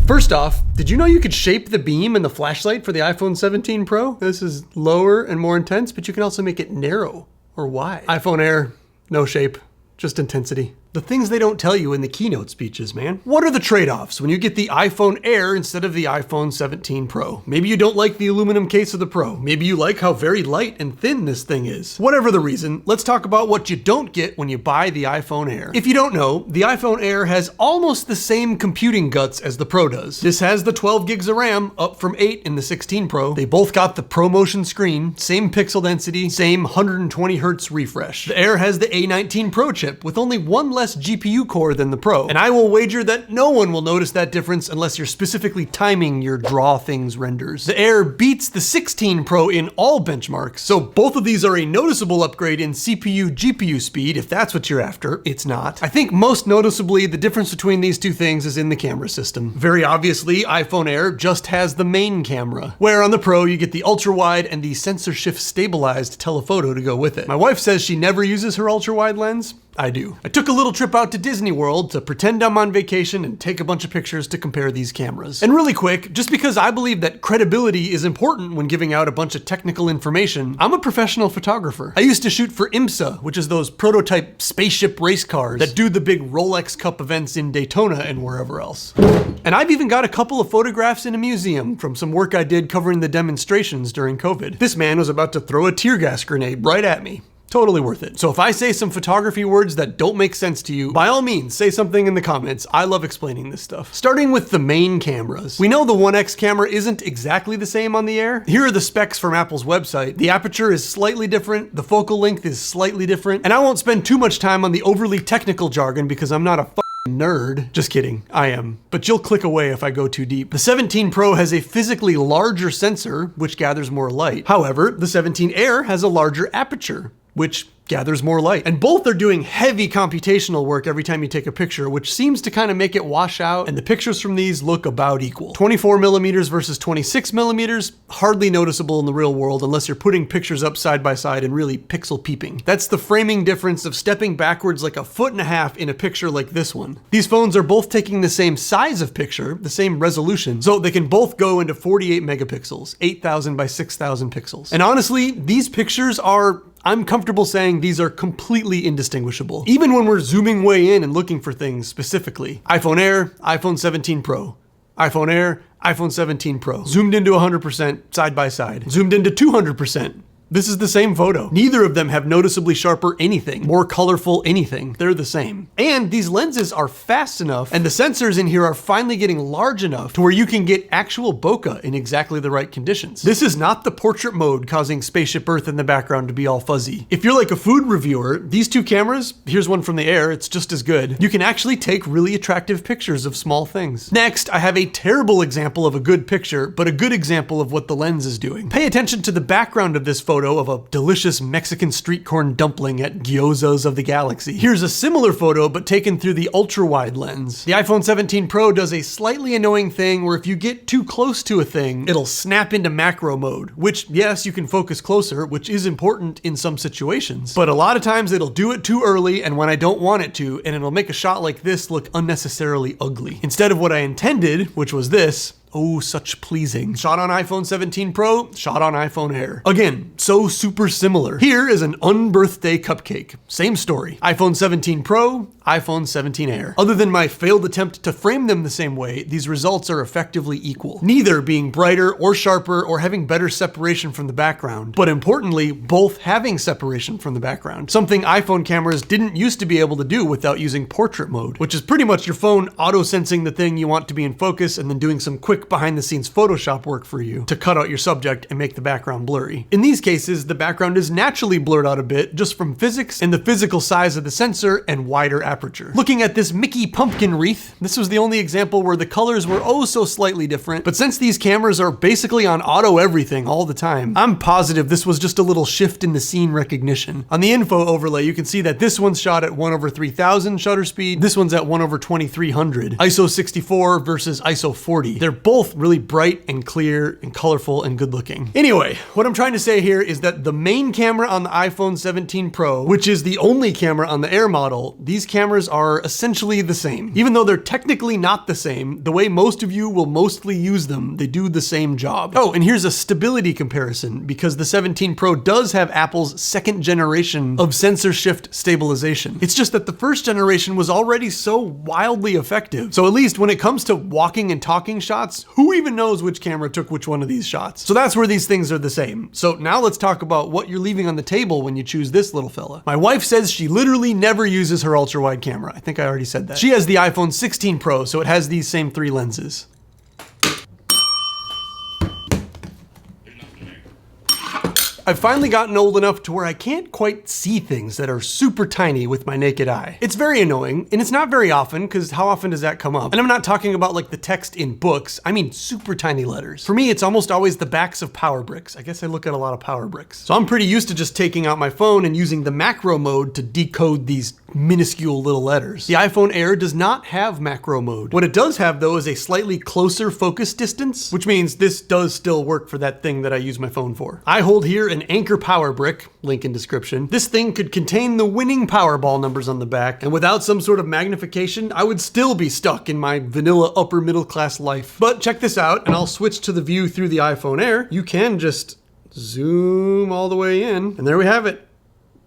First off, did you know you could shape the beam in the flashlight for the iPhone 17 Pro? This is lower and more intense, but you can also make it narrow or wide. iPhone Air, no shape, just intensity. The things they don't tell you in the keynote speeches, man. What are the trade-offs when you get the iPhone Air instead of the iPhone 17 Pro? Maybe you don't like the aluminum case of the Pro. Maybe you like how very light and thin this thing is. Whatever the reason, let's talk about what you don't get when you buy the iPhone Air. If you don't know, the iPhone Air has almost the same computing guts as the Pro does. This has the 12 gigs of RAM, up from 8 in the 16 Pro. They both got the ProMotion screen, same pixel density, same 120 Hz refresh. The Air has the A19 Pro chip with only one less GPU core than the Pro, and I will wager that no one will notice that difference unless you're specifically timing your draw things renders. The Air beats the 16 Pro in all benchmarks, so both of these are a noticeable upgrade in CPU GPU speed. If that's what you're after, it's not. I think most noticeably the difference between these two things is in the camera system. Very obviously, iPhone Air just has the main camera, where on the Pro you get the ultra wide and the sensor shift stabilized telephoto to go with it. My wife says she never uses her ultra wide lens. I do. I took a little trip out to Disney World to pretend I'm on vacation and take a bunch of pictures to compare these cameras. And really quick, just because I believe that credibility is important when giving out a bunch of technical information, I'm a professional photographer. I used to shoot for IMSA, which is those prototype spaceship race cars that do the big Rolex Cup events in Daytona and wherever else. And I've even got a couple of photographs in a museum from some work I did covering the demonstrations during COVID. This man was about to throw a tear gas grenade right at me. Totally worth it. So if I say some photography words that don't make sense to you, by all means, say something in the comments. I love explaining this stuff. Starting with the main cameras. We know the 1X camera isn't exactly the same on the Air. Here are the specs from Apple's website. The aperture is slightly different, the focal length is slightly different, and I won't spend too much time on the overly technical jargon because I'm not a nerd. Just kidding, I am. But you'll click away if I go too deep. The 17 Pro has a physically larger sensor, which gathers more light. However, the 17 Air has a larger aperture, which gathers more light. And both are doing heavy computational work every time you take a picture, which seems to kind of make it wash out, and the pictures from these look about equal. 24 millimeters versus 26 millimeters, hardly noticeable in the real world unless you're putting pictures up side by side and really pixel peeping. That's the framing difference of stepping backwards like 1.5 feet in a picture like this one. These phones are both taking the same size of picture, the same resolution, so they can both go into 48 megapixels, 8,000 by 6,000 pixels. And honestly, these pictures are, I'm comfortable saying these are completely indistinguishable, even when we're zooming way in and looking for things specifically. iPhone Air, iPhone 17 Pro. iPhone Air, iPhone 17 Pro. Zoomed into 100% side by side. Zoomed into 200%. This is the same photo. Neither of them have noticeably sharper anything, more colorful anything. They're the same. And these lenses are fast enough, and the sensors in here are finally getting large enough to where you can get actual bokeh in exactly the right conditions. This is not the portrait mode causing Spaceship Earth in the background to be all fuzzy. If you're like a food reviewer, these two cameras, here's one from the Air, it's just as good. You can actually take really attractive pictures of small things. Next, I have a terrible example of a good picture, but a good example of what the lens is doing. Pay attention to the background of this photo of a delicious Mexican street corn dumpling at Gyoza's of the Galaxy. Here's a similar photo, but taken through the ultra-wide lens. The iPhone 17 Pro does a slightly annoying thing where if you get too close to a thing, it'll snap into macro mode, which, yes, you can focus closer, which is important in some situations, but a lot of times it'll do it too early and when I don't want it to, and it'll make a shot like this look unnecessarily ugly. Instead of what I intended, which was this, oh, such pleasing. Shot on iPhone 17 Pro, shot on iPhone Air. Again, so super similar. Here is an unbirthday cupcake. Same story. iPhone 17 Pro, iPhone 17 Air. Other than my failed attempt to frame them the same way, these results are effectively equal. Neither being brighter or sharper or having better separation from the background, but importantly, both having separation from the background. Something iPhone cameras didn't used to be able to do without using portrait mode, which is pretty much your phone auto-sensing the thing you want to be in focus and then doing some quick behind the scenes Photoshop work for you to cut out your subject and make the background blurry. In these cases, the background is naturally blurred out a bit just from physics and the physical size of the sensor and wider aperture. Looking at this Mickey pumpkin wreath, this was the only example where the colors were oh so slightly different, but since these cameras are basically on auto everything all the time, I'm positive this was just a little shift in the scene recognition. On the info overlay, you can see that this one's shot at 1/3000 shutter speed, this one's at 1/2300, ISO 64 versus ISO 40. They're both really bright and clear and colorful and good looking. Anyway, what I'm trying to say here is that the main camera on the iPhone 17 Pro, which is the only camera on the Air model, these cameras cameras are essentially the same. Even though they're technically not the same, the way most of you will mostly use them, they do the same job. Oh, and here's a stability comparison, because the 17 Pro does have Apple's second generation of sensor shift stabilization. It's just that the first generation was already so wildly effective. So at least when it comes to walking and talking shots, who even knows which camera took which one of these shots? So that's where these things are the same. So now let's talk about what you're leaving on the table when you choose this little fella. My wife says she literally never uses her ultra wide camera. I think I already said that. She has the iPhone 16 Pro, so it has these same 3 lenses. I've finally gotten old enough to where I can't quite see things that are super tiny with my naked eye. It's very annoying, and it's not very often, because how often does that come up? And I'm not talking about like the text in books, I mean super tiny letters. For me, it's almost always the backs of power bricks. I guess I look at a lot of power bricks. So I'm pretty used to just taking out my phone and using the macro mode to decode these minuscule little letters. The iPhone Air does not have macro mode. What it does have though is a slightly closer focus distance, which means this does still work for that thing that I use my phone for. I hold here an Anchor power brick, link in description. This thing could contain the winning Powerball numbers on the back, and without some sort of magnification, I would still be stuck in my vanilla upper middle class life. But check this out, and I'll switch to the view through the iPhone Air. You can just zoom all the way in, and there we have it.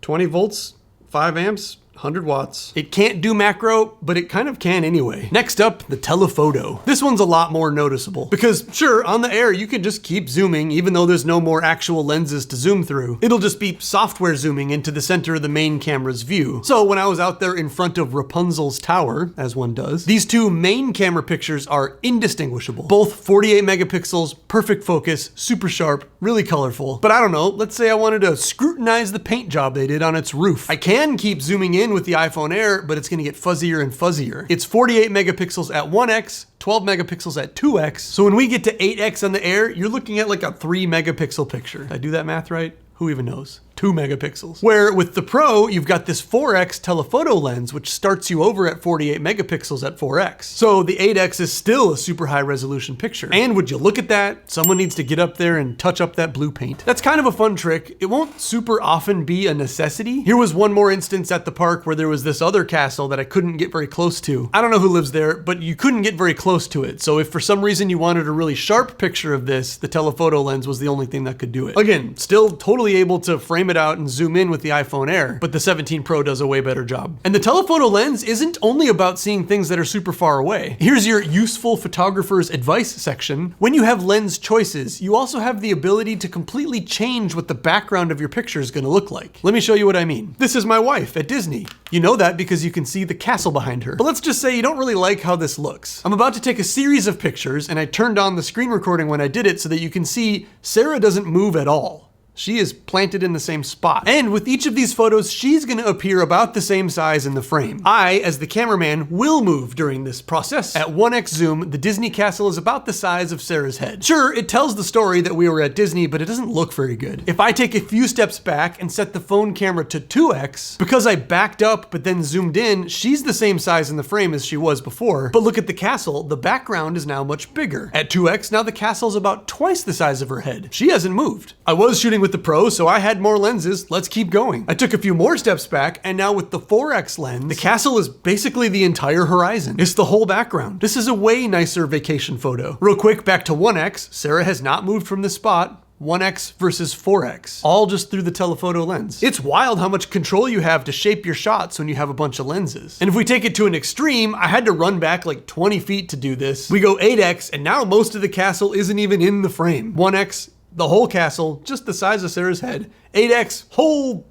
20 volts, 5 amps, 100 watts. It can't do macro, but it kind of can anyway. Next up, the telephoto. This one's a lot more noticeable because sure, on the Air, you can just keep zooming even though there's no more actual lenses to zoom through. It'll just be software zooming into the center of the main camera's view. So when I was out there in front of Rapunzel's tower, as one does, these two main camera pictures are indistinguishable. Both 48 megapixels, perfect focus, super sharp, really colorful. But I don't know, let's say I wanted to scrutinize the paint job they did on its roof. I can keep zooming in with the iPhone Air, but it's gonna get fuzzier and fuzzier. It's 48 megapixels at 1x, 12 megapixels at 2x. So when we get to 8x on the Air, you're looking at like a 3 megapixel picture. Did I do that math right? Who even knows? 2 megapixels. Where with the Pro, you've got this 4x telephoto lens, which starts you over at 48 megapixels at 4x. So the 8x is still a super high resolution picture. And would you look at that? Someone needs to get up there and touch up that blue paint. That's kind of a fun trick. It won't super often be a necessity. Here was one more instance at the park where there was this other castle that I couldn't get very close to. I don't know who lives there, but you couldn't get very close to it. So if for some reason you wanted a really sharp picture of this, the telephoto lens was the only thing that could do it. Again, still totally able to frame it out and zoom in with the iPhone Air, but the 17 Pro does a way better job. And the telephoto lens isn't only about seeing things that are super far away. Here's your useful photographer's advice section. When you have lens choices, you also have the ability to completely change what the background of your picture is gonna look like. Let me show you what I mean. This is my wife at Disney. You know that because you can see the castle behind her. But let's just say you don't really like how this looks. I'm about to take a series of pictures, and I turned on the screen recording when I did it so that you can see Sarah doesn't move at all. She is planted in the same spot. And with each of these photos, she's gonna appear about the same size in the frame. I, as the cameraman, will move during this process. At 1x zoom, the Disney castle is about the size of Sarah's head. Sure, it tells the story that we were at Disney, but it doesn't look very good. If I take a few steps back and set the phone camera to 2x, because I backed up but then zoomed in, she's the same size in the frame as she was before. But look at the castle, the background is now much bigger. At 2x, now the castle's about twice the size of her head. She hasn't moved. I was shooting with the Pro, so I had more lenses. Let's keep going. I took a few more steps back, and now with the 4x lens, the castle is basically the entire horizon. It's the whole background. This is a way nicer vacation photo. Real quick, back to 1x. Sarah has not moved from this spot. 1x versus 4x, all just through the telephoto lens. It's wild how much control you have to shape your shots when you have a bunch of lenses. And if we take it to an extreme, I had to run back like 20 feet to do this. We go 8x, and now most of the castle isn't even in the frame. 1x, the whole castle, just the size of Sarah's head. 8x, whole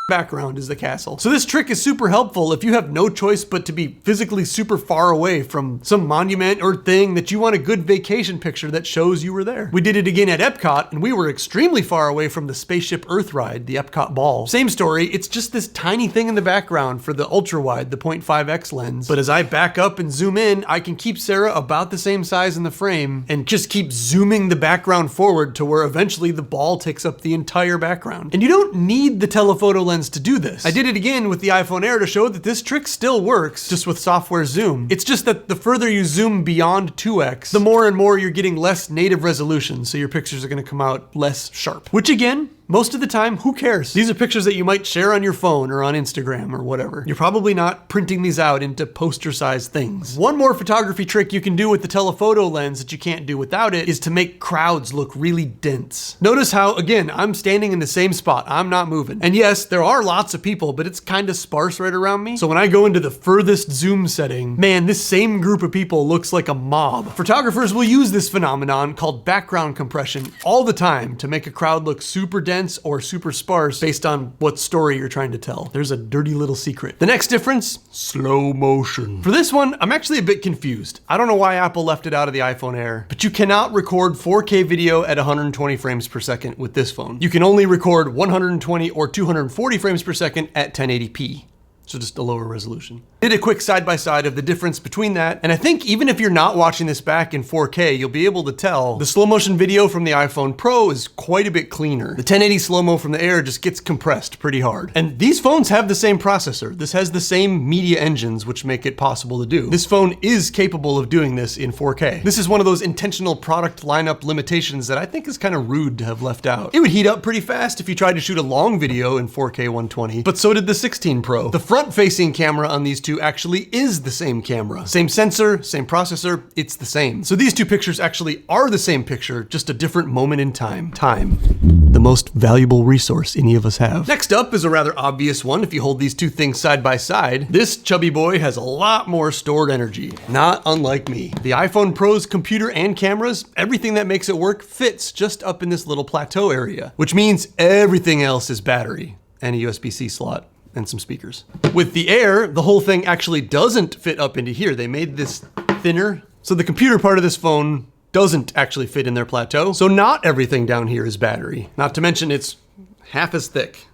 background is the castle. So this trick is super helpful if you have no choice but to be physically super far away from some monument or thing that you want a good vacation picture that shows you were there. We did it again at Epcot, and we were extremely far away from the Spaceship Earth ride, the Epcot ball. Same story, it's just this tiny thing in the background for the ultra wide, the 0.5x lens. But as I back up and zoom in, I can keep Sarah about the same size in the frame and just keep zooming the background forward to where eventually the ball takes up the entire background. And you don't need the telephoto lens to do this. I did it again with the iPhone Air to show that this trick still works, just with software zoom. It's just that the further you zoom beyond 2x, the more and more you're getting less native resolution, so your pictures are gonna come out less sharp. Which again, Most of the time, who cares? These are pictures that you might share on your phone or on Instagram or whatever. You're probably not printing these out into poster-sized things. One more photography trick you can do with the telephoto lens that you can't do without it is to make crowds look really dense. Notice how, again, I'm standing in the same spot. I'm not moving. And yes, there are lots of people, but it's kind of sparse right around me. So when I go into the furthest zoom setting, man, this same group of people looks like a mob. Photographers will use this phenomenon called background compression all the time to make a crowd look super dense or super sparse based on what story you're trying to tell. There's a dirty little secret. The next difference, slow motion. For this one, I'm actually a bit confused. I don't know why Apple left it out of the iPhone Air, but you cannot record 4K video at 120 frames per second with this phone. You can only record 120 or 240 frames per second at 1080p. So just a lower resolution. Did a quick side-by-side of the difference between that, and I think even if you're not watching this back in 4K, you'll be able to tell the slow motion video from the iPhone Pro is quite a bit cleaner. The 1080 slow-mo from the Air just gets compressed pretty hard. And these phones have the same processor. This has the same media engines which make it possible to do. This phone is capable of doing this in 4K. This is one of those intentional product lineup limitations that I think is kind of rude to have left out. It would heat up pretty fast if you tried to shoot a long video in 4K 120, but so did the 16 Pro. The front-facing camera on these two actually is the same camera. Same sensor, same processor, it's the same. So these two pictures actually are the same picture, just a different moment in time. Time. The most valuable resource any of us have. Next up is a rather obvious one if you hold these two things side by side. This chubby boy has a lot more stored energy, not unlike me. The iPhone Pro's computer and cameras, everything that makes it work fits just up in this little plateau area, which means everything else is battery and a USB-C slot and some speakers. With the Air, the whole thing actually doesn't fit up into here. They made this thinner. So the computer part of this phone doesn't actually fit in their plateau. So not everything down here is battery. Not to mention it's half as thick.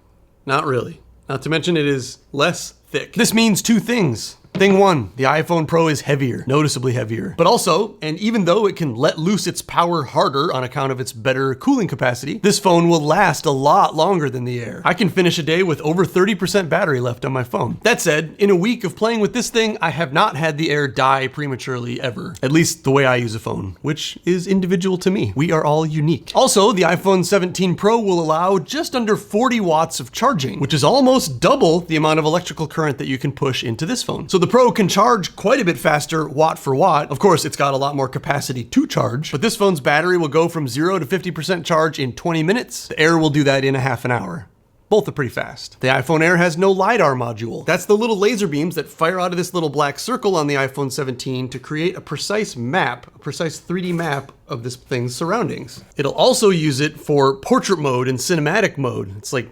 Not really. Not to mention it is less thick. This means two things. Thing one, the iPhone Pro is heavier, noticeably heavier. But also, and even though it can let loose its power harder on account of its better cooling capacity, this phone will last a lot longer than the Air. I can finish a day with over 30% battery left on my phone. That said, in a week of playing with this thing, I have not had the Air die prematurely ever. At least the way I use a phone, which is individual to me. We are all unique. Also, the iPhone 17 Pro will allow just under 40 watts of charging, which is almost double the amount of electrical current that you can push into this phone. So the Pro can charge quite a bit faster watt for watt. Of course, it's got a lot more capacity to charge, but this phone's battery will go from 0 to 50% charge in 20 minutes. The Air will do that in a half an hour. Both are pretty fast. The iPhone Air has no LiDAR module. That's the little laser beams that fire out of this little black circle on the iPhone 17 to create a precise map, a precise 3D map of this thing's surroundings. It'll also use it for portrait mode and cinematic mode. It's like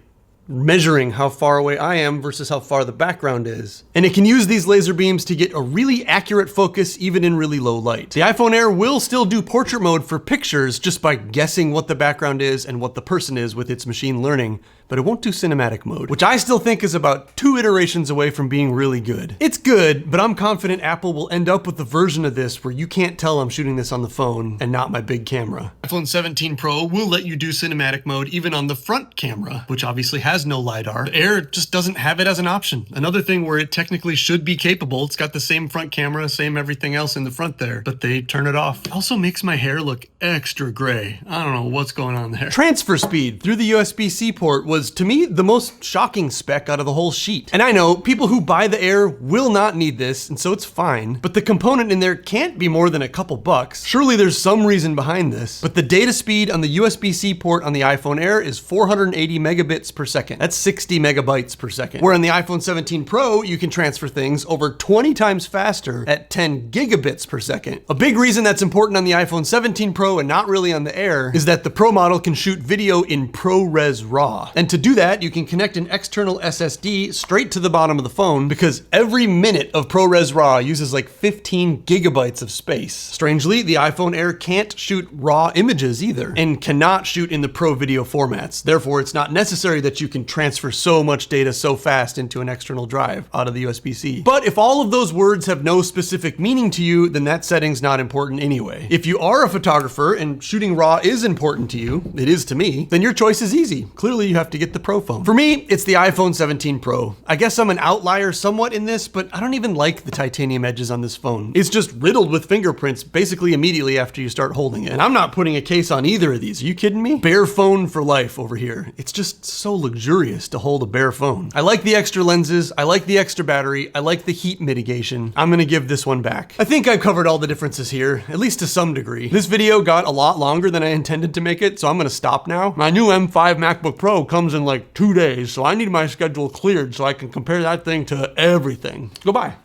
measuring how far away I am versus how far the background is. And it can use these laser beams to get a really accurate focus even in really low light. The iPhone Air will still do portrait mode for pictures just by guessing what the background is and what the person is with its machine learning, but it won't do cinematic mode, which I still think is about 2 iterations away from being really good. It's good, but I'm confident Apple will end up with a version of this where you can't tell I'm shooting this on the phone and not my big camera. iPhone 17 Pro will let you do cinematic mode even on the front camera, which obviously has no LiDAR. The Air just doesn't have it as an option. Another thing where it technically should be capable. It's got the same front camera, same everything else in the front there, but they turn it off. It also makes my hair look extra gray. I don't know what's going on there. Transfer speed through the USB-C port was, to me, the most shocking spec out of the whole sheet. And I know people who buy the Air will not need this, and so it's fine, but the component in there can't be more than a couple bucks. Surely there's some reason behind this, but the data speed on the USB-C port on the iPhone Air is 480 megabits per second. That's 60 megabytes per second. Where on the iPhone 17 Pro, you can transfer things over 20 times faster at 10 gigabits per second. A big reason that's important on the iPhone 17 Pro and not really on the Air is that the Pro model can shoot video in ProRes RAW. And to do that, you can connect an external SSD straight to the bottom of the phone because every minute of ProRes RAW uses like 15 gigabytes of space. Strangely, the iPhone Air can't shoot RAW images either and cannot shoot in the Pro video formats. Therefore, it's not necessary that you can transfer so much data so fast into an external drive out of the USB-C. But if all of those words have no specific meaning to you, then that setting's not important anyway. If you are a photographer and shooting RAW is important to you, it is to me, then your choice is easy. Clearly, you have to get the Pro phone. For me, it's the iPhone 17 Pro. I guess I'm an outlier somewhat in this, but I don't even like the titanium edges on this phone. It's just riddled with fingerprints basically immediately after you start holding it. And I'm not putting a case on either of these. Are you kidding me? Bare phone for life over here. It's just so luxurious to hold a bare phone. I like the extra lenses. I like the extra battery. I like the heat mitigation. I'm gonna give this one back. I think I've covered all the differences here, at least to some degree. This video got a lot longer than I intended to make it, so I'm gonna stop now. My new M5 MacBook Pro comes in like 2 days, so I need my schedule cleared so I can compare that thing to everything. Goodbye.